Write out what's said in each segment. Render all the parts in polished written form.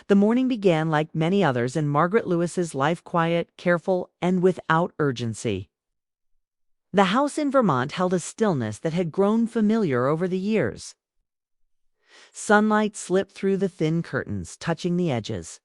The morning began like many others in Margaret Lewis's life, quiet, careful, and without urgency. The house in Vermont held a stillness that had grown familiar over the years. Sunlight slipped through the thin curtains, touching the edges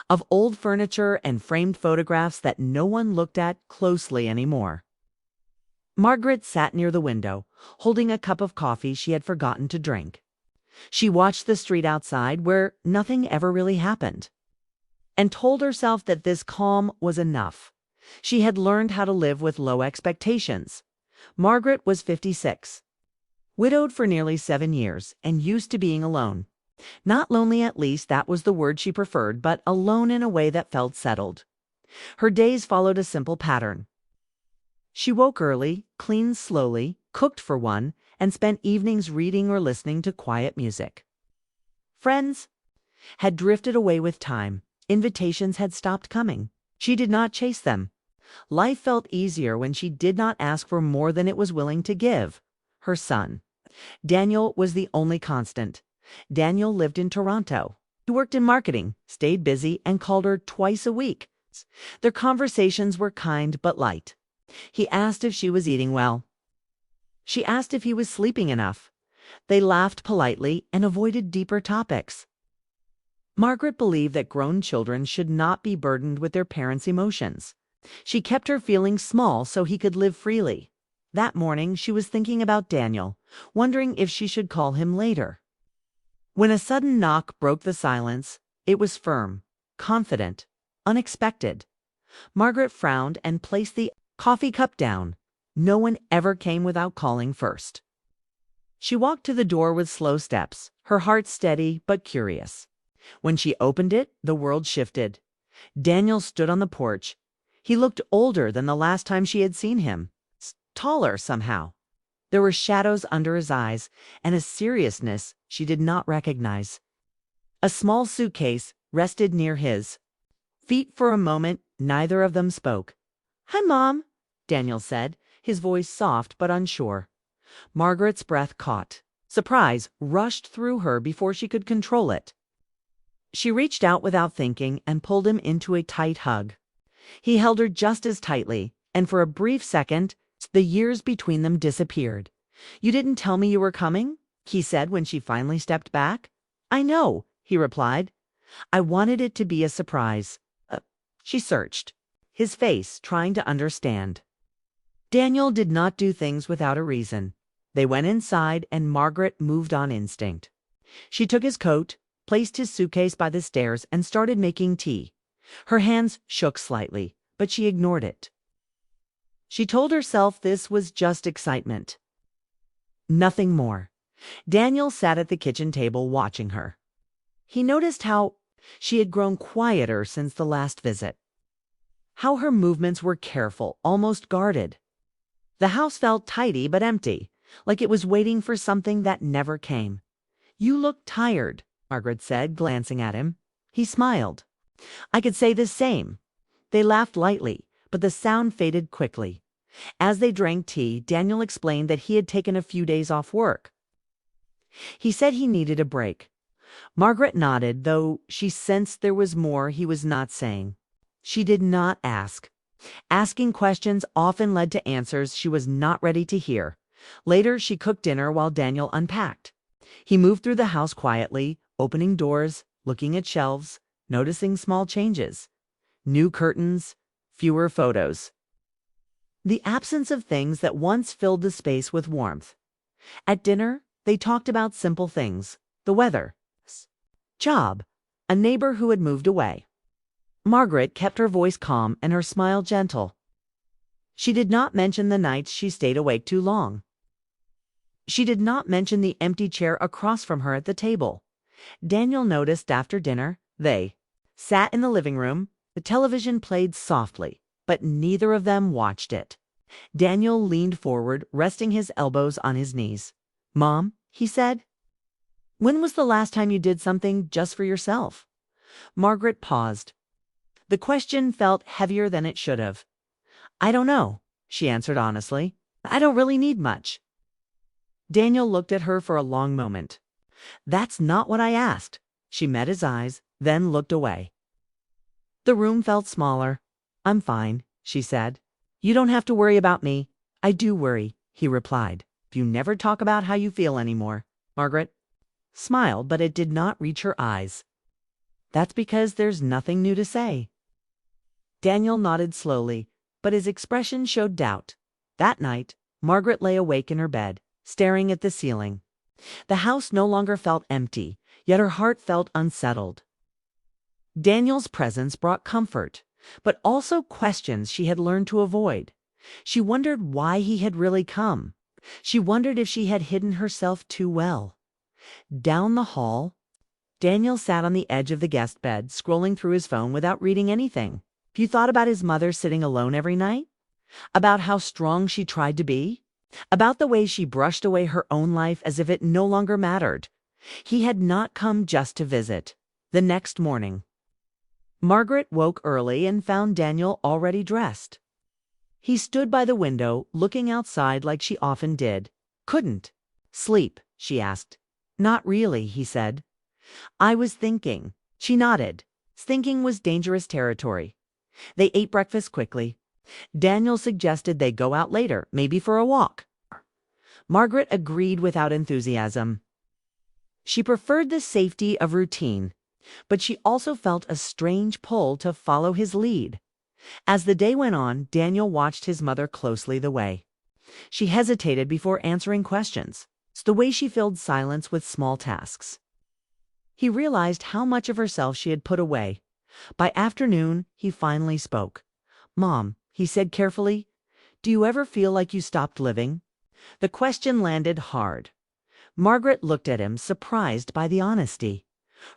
of old furniture and framed photographs that no one looked at closely anymore. Margaret sat near the window, holding a cup of coffee she had forgotten to drink. She watched the street outside, where nothing ever really happened, and told herself that this calm was enough. She had learned how to live with low expectations. Margaret was 56, widowed for nearly 7 years, and used to being alone. Not lonely, at least that was the word she preferred, but alone in a way that felt settled. Her days followed a simple pattern. She woke early, cleaned slowly, cooked for one, and spent evenings reading or listening to quiet music. Friends had drifted away with time. Invitations had stopped coming. She did not chase them. Life felt easier when she did not ask for more than it was willing to give. Her son, Daniel, was the only constant. Daniel lived in Toronto. He worked in marketing, stayed busy, and called her twice a week. Their conversations were kind but light. He asked if she was eating well. She asked if he was sleeping enough. They laughed politely and avoided deeper topics. Margaret believed that grown children should not be burdened with their parents' emotions. She kept her feelings small so he could live freely. That morning she was thinking about Daniel, wondering if she should call him later, when a sudden knock broke the silence. It was firm, confident, unexpected. Margaret frowned and placed the coffee cup down. No one ever came without calling first. She walked to the door with slow steps, her heart steady but curious. When she opened it, the world shifted. Daniel stood on the porch. He looked older than the last time she had seen him, taller somehow. There were shadows under his eyes and a seriousness she did not recognize. A small suitcase rested near his feet. For a moment, neither of them spoke. "Hi, Mom," Daniel said, his voice soft but unsure. Margaret's breath caught. Surprise rushed through her before she could control it. She reached out without thinking and pulled him into a tight hug. He held her just as tightly, and for a brief second, the years between them disappeared. "You didn't tell me you were coming?" he said when she finally stepped back. "I know," he replied. "I wanted it to be a surprise." She searched his face, trying to understand. Daniel did not do things without a reason. They went inside, and Margaret moved on instinct. She took his coat, placed his suitcase by the stairs, and started making tea. Her hands shook slightly, but she ignored it. She told herself this was just excitement, nothing more. Daniel sat at the kitchen table watching her. He noticed how she had grown quieter since the last visit, how her movements were careful, almost guarded. The house felt tidy but empty, like it was waiting for something that never came. "You look tired," Margaret said, glancing at him. He smiled. "I could say the same." They laughed lightly, but the sound faded quickly. As they drank tea, Daniel explained that he had taken a few days off work. He said he needed a break. Margaret nodded, though she sensed there was more he was not saying. She did not ask. Asking questions often led to answers she was not ready to hear. Later, she cooked dinner while Daniel unpacked. He moved through the house quietly, opening doors, looking at shelves, noticing small changes. New curtains, fewer photos. The absence of things that once filled the space with warmth. At dinner, they talked about simple things: the weather, job, a neighbor who had moved away. Margaret kept her voice calm and her smile gentle. She did not mention the nights she stayed awake too long. She did not mention the empty chair across from her at the table. Daniel noticed after dinner. They sat in the living room. The television played softly, but neither of them watched it. Daniel leaned forward, resting his elbows on his knees. "Mom," he said, "when was the last time you did something just for yourself?" Margaret paused. The question felt heavier than it should have. "I don't know," she answered honestly. "I don't really need much." Daniel looked at her for a long moment. "That's not what I asked." She met his eyes, then looked away. The room felt smaller. "I'm fine," she said. "You don't have to worry about me." "I do worry," he replied. "You never talk about how you feel anymore." Margaret smiled, but it did not reach her eyes. "That's because there's nothing new to say." Daniel nodded slowly, but his expression showed doubt. That night, Margaret lay awake in her bed, staring at the ceiling. The house no longer felt empty, yet her heart felt unsettled. Daniel's presence brought comfort, but also questions she had learned to avoid. She wondered why he had really come. She wondered if she had hidden herself too well. Down the hall, Daniel sat on the edge of the guest bed, scrolling through his phone without reading anything. You thought about his mother sitting alone every night? About how strong she tried to be? About the way she brushed away her own life as if it no longer mattered? He had not come just to visit. The next morning, Margaret woke early and found Daniel already dressed. He stood by the window, looking outside like she often did. "Couldn't sleep?" she asked. "Not really," he said. "I was thinking." She nodded. Thinking was dangerous territory. They ate breakfast quickly. Daniel suggested they go out later, maybe for a walk. Margaret agreed without enthusiasm. She preferred the safety of routine, but she also felt a strange pull to follow his lead. As the day went on, Daniel watched his mother closely the way she hesitated before answering questions, the way she filled silence with small tasks. He realized how much of herself she had put away. By afternoon, he finally spoke. "Mom," he said carefully, "do you ever feel like you stopped living?" The question landed hard. Margaret looked at him, surprised by the honesty.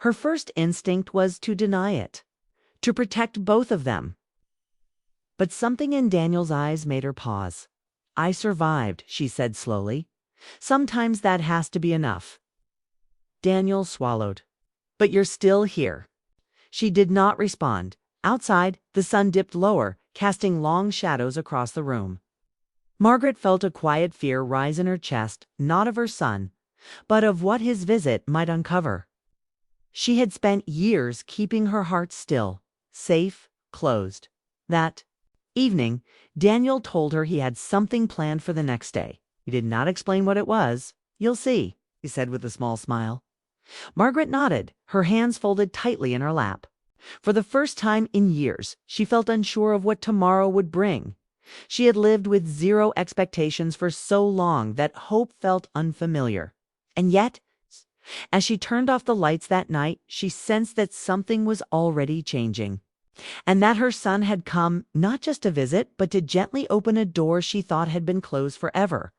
Her first instinct was to deny it, to protect both of them. But something in Daniel's eyes made her pause. "I survived," she said slowly. "Sometimes that has to be enough." Daniel swallowed. "But you're still here." She did not respond. Outside, the sun dipped lower, casting long shadows across the room. Margaret felt a quiet fear rise in her chest, not of her son, but of what his visit might uncover. She had spent years keeping her heart still, safe, closed. That evening, Daniel told her he had something planned for the next day. He did not explain what it was. "You'll see," he said with a small smile. Margaret nodded, her hands folded tightly in her lap. For the first time in years, she felt unsure of what tomorrow would bring. She had lived with zero expectations for so long that hope felt unfamiliar. And yet, as she turned off the lights that night, she sensed that something was already changing, and that her son had come not just to visit, but to gently open a door she thought had been closed forever.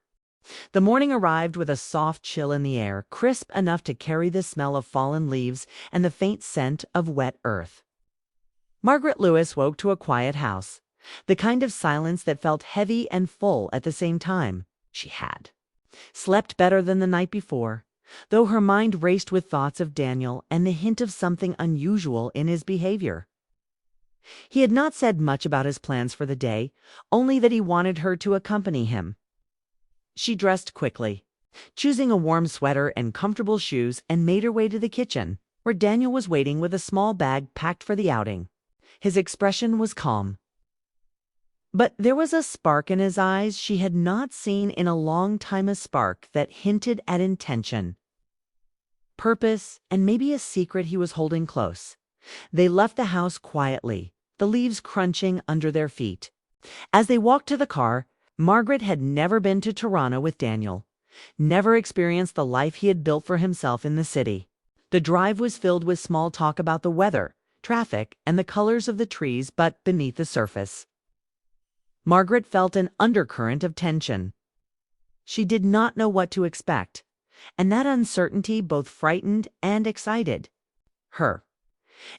The morning arrived with a soft chill in the air, crisp enough to carry the smell of fallen leaves and the faint scent of wet earth. Margaret Lewis woke to a quiet house, the kind of silence that felt heavy and full at the same time. She had slept better than the night before, though her mind raced with thoughts of Daniel and the hint of something unusual in his behavior. He had not said much about his plans for the day, only that he wanted her to accompany him. She dressed quickly, choosing a warm sweater and comfortable shoes, and made her way to the kitchen, where Daniel was waiting with a small bag packed for the outing. His expression was calm, but there was a spark in his eyes she had not seen in a long time, a spark that hinted at intention, purpose, and maybe a secret he was holding close. They left the house quietly, the leaves crunching under their feet. As they walked to the car, Margaret had never been to Toronto with Daniel, never experienced the life he had built for himself in the city. The drive was filled with small talk about the weather, traffic, and the colors of the trees, but beneath the surface, Margaret felt an undercurrent of tension. She did not know what to expect, and that uncertainty both frightened and excited her.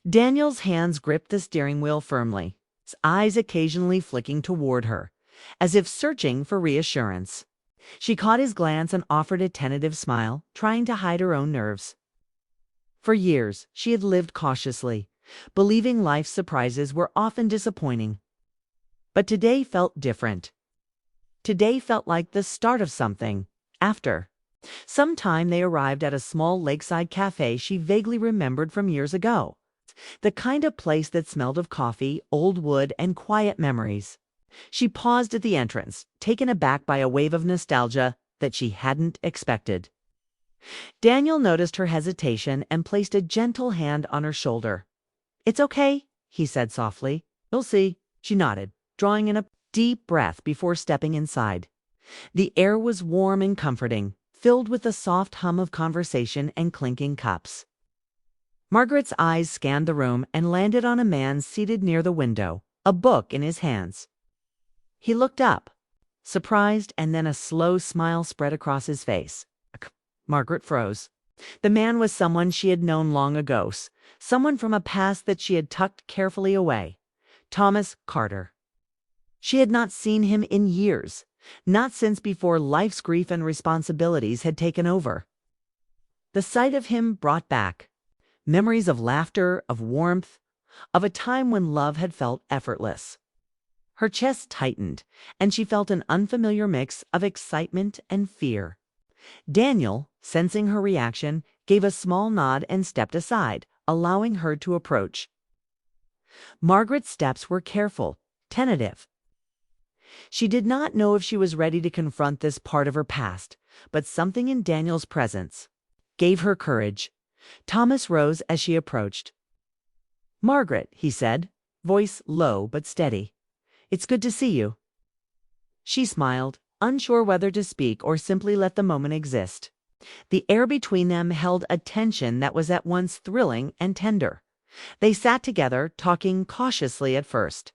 Daniel's hands gripped the steering wheel firmly, his eyes occasionally flicking toward her, as if searching for reassurance. She caught his glance and offered a tentative smile, trying to hide her own nerves. For years, she had lived cautiously, believing life's surprises were often disappointing. But today felt different. Today felt like the start of something. After Sometime they arrived at a small lakeside cafe she vaguely remembered from years ago. The kind of place that smelled of coffee, old wood, and quiet memories. She paused at the entrance, taken aback by a wave of nostalgia that she hadn't expected. Daniel noticed her hesitation and placed a gentle hand on her shoulder. "It's okay," he said softly. "You'll see." She nodded, drawing in a deep breath before stepping inside. The air was warm and comforting, filled with the soft hum of conversation and clinking cups. Margaret's eyes scanned the room and landed on a man seated near the window, a book in his hands. He looked up, surprised, and then a slow smile spread across his face. Margaret froze. The man was someone she had known long ago, someone from a past that she had tucked carefully away. Thomas Carter. She had not seen him in years, not since before life's grief and responsibilities had taken over. The sight of him brought back memories of laughter, of warmth, of a time when love had felt effortless. Her chest tightened, and she felt an unfamiliar mix of excitement and fear. Daniel, sensing her reaction, gave a small nod and stepped aside, allowing her to approach. Margaret's steps were careful, tentative. She did not know if she was ready to confront this part of her past, but something in Daniel's presence gave her courage. Thomas rose as she approached. "Margaret," he said, voice low but steady. "It's good to see you." She smiled, unsure whether to speak or simply let the moment exist. The air between them held a tension that was at once thrilling and tender. They sat together, talking cautiously at first.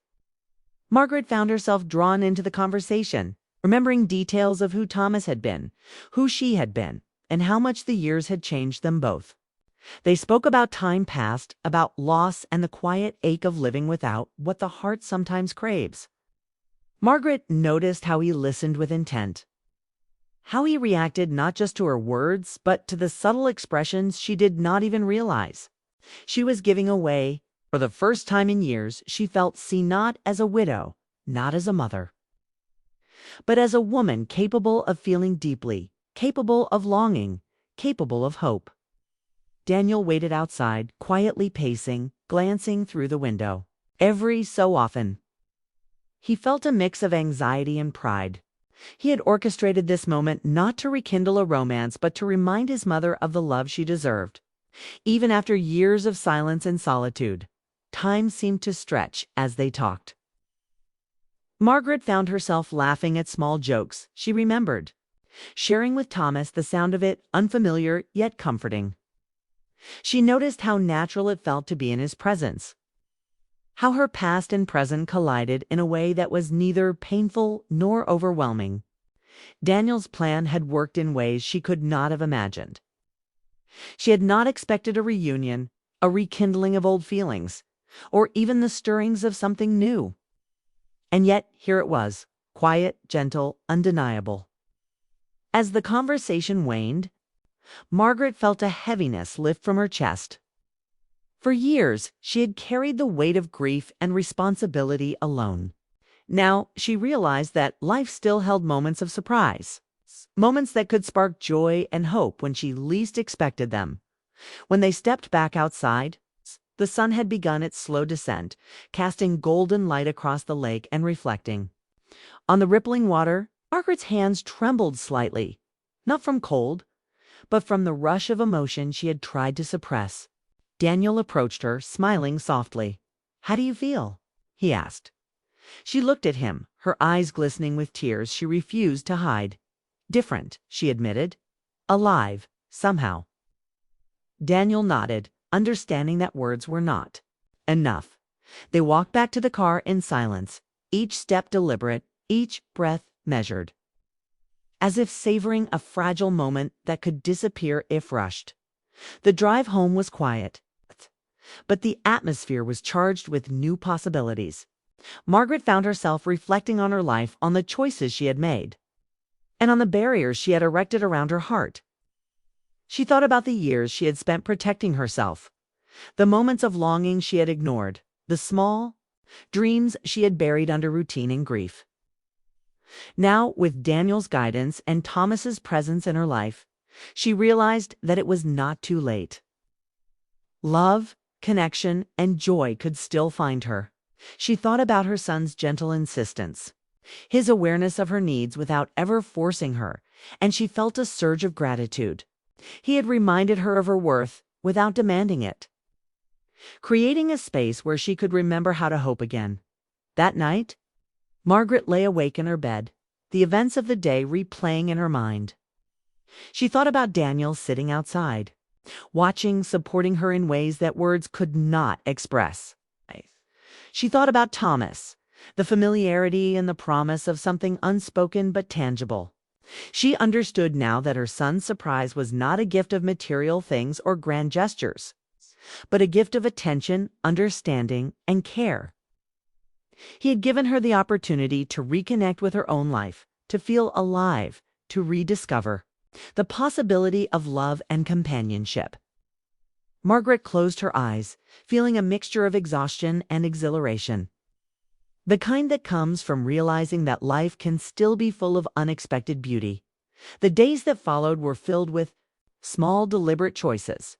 Margaret found herself drawn into the conversation, remembering details of who Thomas had been, who she had been, and how much the years had changed them both. They spoke about time past, about loss and the quiet ache of living without what the heart sometimes craves. Margaret noticed how he listened with intent, how he reacted not just to her words, but to the subtle expressions she did not even realize. She was giving away. For the first time in years, she felt seen not as a widow, not as a mother, but as a woman capable of feeling deeply, capable of longing, capable of hope. Daniel waited outside, quietly pacing, glancing through the window. Every so often, he felt a mix of anxiety and pride. He had orchestrated this moment not to rekindle a romance, but to remind his mother of the love she deserved. Even after years of silence and solitude, time seemed to stretch as they talked. Margaret found herself laughing at small jokes she remembered, sharing with Thomas the sound of it, unfamiliar yet comforting. She noticed how natural it felt to be in his presence, how her past and present collided in a way that was neither painful nor overwhelming. Daniel's plan had worked in ways she could not have imagined. She had not expected a reunion, a rekindling of old feelings, or even the stirrings of something new. And yet here it was, quiet, gentle, undeniable. As the conversation waned, Margaret felt a heaviness lift from her chest. For years, she had carried the weight of grief and responsibility alone. Now, she realized that life still held moments of surprise, moments that could spark joy and hope when she least expected them. When they stepped back outside, the sun had begun its slow descent, casting golden light across the lake and reflecting. On the rippling water, Margaret's hands trembled slightly, not from cold, but from the rush of emotion she had tried to suppress. Daniel approached her, smiling softly. "How do you feel?" he asked. She looked at him, her eyes glistening with tears she refused to hide. "Different," she admitted. "Alive, somehow." Daniel nodded, understanding that words were not enough. They walked back to the car in silence, each step deliberate, each breath measured, as if savoring a fragile moment that could disappear if rushed. The drive home was quiet, but the atmosphere was charged with new possibilities. Margaret found herself reflecting on her life, on the choices she had made, and on the barriers she had erected around her heart. She thought about the years she had spent protecting herself, the moments of longing she had ignored, the small dreams she had buried under routine and grief. Now, with Daniel's guidance and Thomas's presence in her life, She realized that it was not too late. Love, connection, and joy could still find her. She thought about her son's gentle insistence, his awareness of her needs without ever forcing her, and she felt a surge of gratitude. He had reminded her of her worth without demanding it, creating a space where she could remember how to hope again. That night, Margaret lay awake in her bed, the events of the day replaying in her mind. She thought about Daniel sitting outside, watching, supporting her in ways that words could not express. She thought about Thomas, the familiarity and the promise of something unspoken but tangible. She understood now that her son's surprise was not a gift of material things or grand gestures, but a gift of attention, understanding, and care. He had given her the opportunity to reconnect with her own life, to feel alive, to rediscover the possibility of love and companionship. Margaret closed her eyes, feeling a mixture of exhaustion and exhilaration, the kind that comes from realizing that life can still be full of unexpected beauty. The days that followed were filled with small, deliberate choices.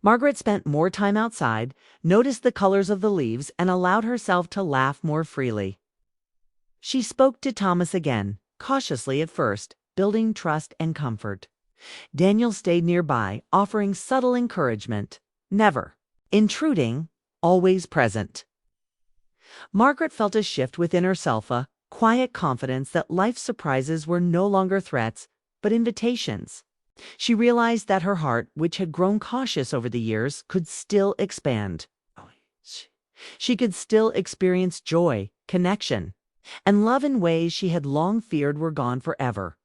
Margaret spent more time outside, noticed the colors of the leaves, and allowed herself to laugh more freely. She spoke to Thomas again, cautiously at first, building trust and comfort. Daniel stayed nearby, offering subtle encouragement, never intruding, always present. Margaret felt a shift within herself, a quiet confidence that life's surprises were no longer threats, but invitations. She realized that her heart, which had grown cautious over the years, could still expand. She could still experience joy, connection, and love in ways she had long feared were gone forever.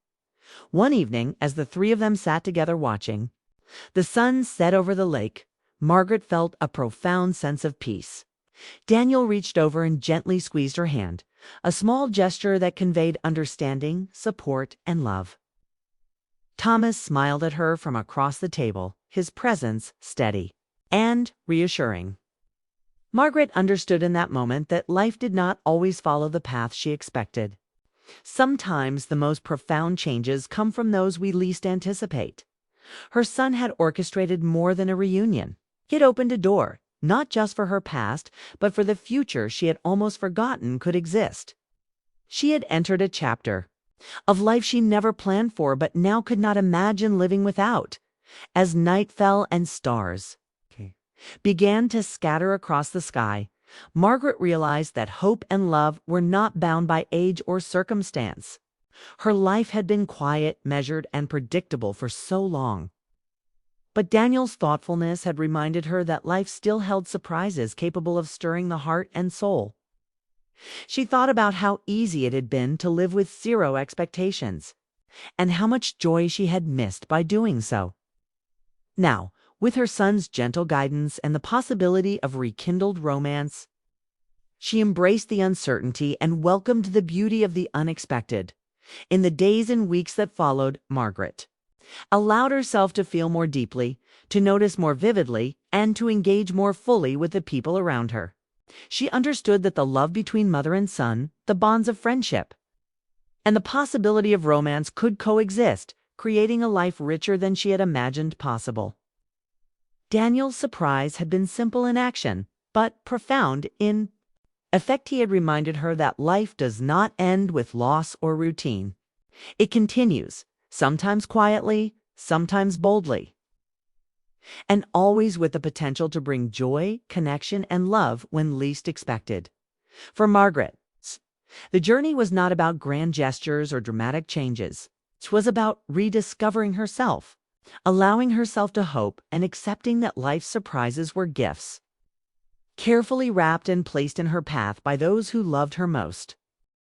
One evening, as the three of them sat together watching the sun set over the lake, Margaret felt a profound sense of peace. Daniel reached over and gently squeezed her hand, a small gesture that conveyed understanding, support, and love. Thomas smiled at her from across the table, his presence steady and reassuring. Margaret understood in that moment that life did not always follow the path she expected. Sometimes the most profound changes come from those we least anticipate. Her son had orchestrated more than a reunion. He had opened a door, not just for her past, but for the future she had almost forgotten could exist. She had entered a chapter of life she never planned for, but now could not imagine living without. As night fell and stars began to scatter across the sky, Margaret realized that hope and love were not bound by age or circumstance. Her life had been quiet, measured, and predictable for so long. But Daniel's thoughtfulness had reminded her that life still held surprises capable of stirring the heart and soul. She thought about how easy it had been to live with zero expectations, and how much joy she had missed by doing so. Now, with her son's gentle guidance and the possibility of rekindled romance, she embraced the uncertainty and welcomed the beauty of the unexpected. In the days and weeks that followed, Margaret allowed herself to feel more deeply, to notice more vividly, and to engage more fully with the people around her. She understood that the love between mother and son, the bonds of friendship, and the possibility of romance could coexist, creating a life richer than she had imagined possible. Daniel's surprise had been simple in action, but profound in effect. He had reminded her that life does not end with loss or routine. It continues, sometimes quietly, sometimes boldly, and always with the potential to bring joy, connection, and love when least expected. For Margaret, the journey was not about grand gestures or dramatic changes. It was about rediscovering herself, allowing herself to hope, and accepting that life's surprises were gifts, carefully wrapped and placed in her path by those who loved her most.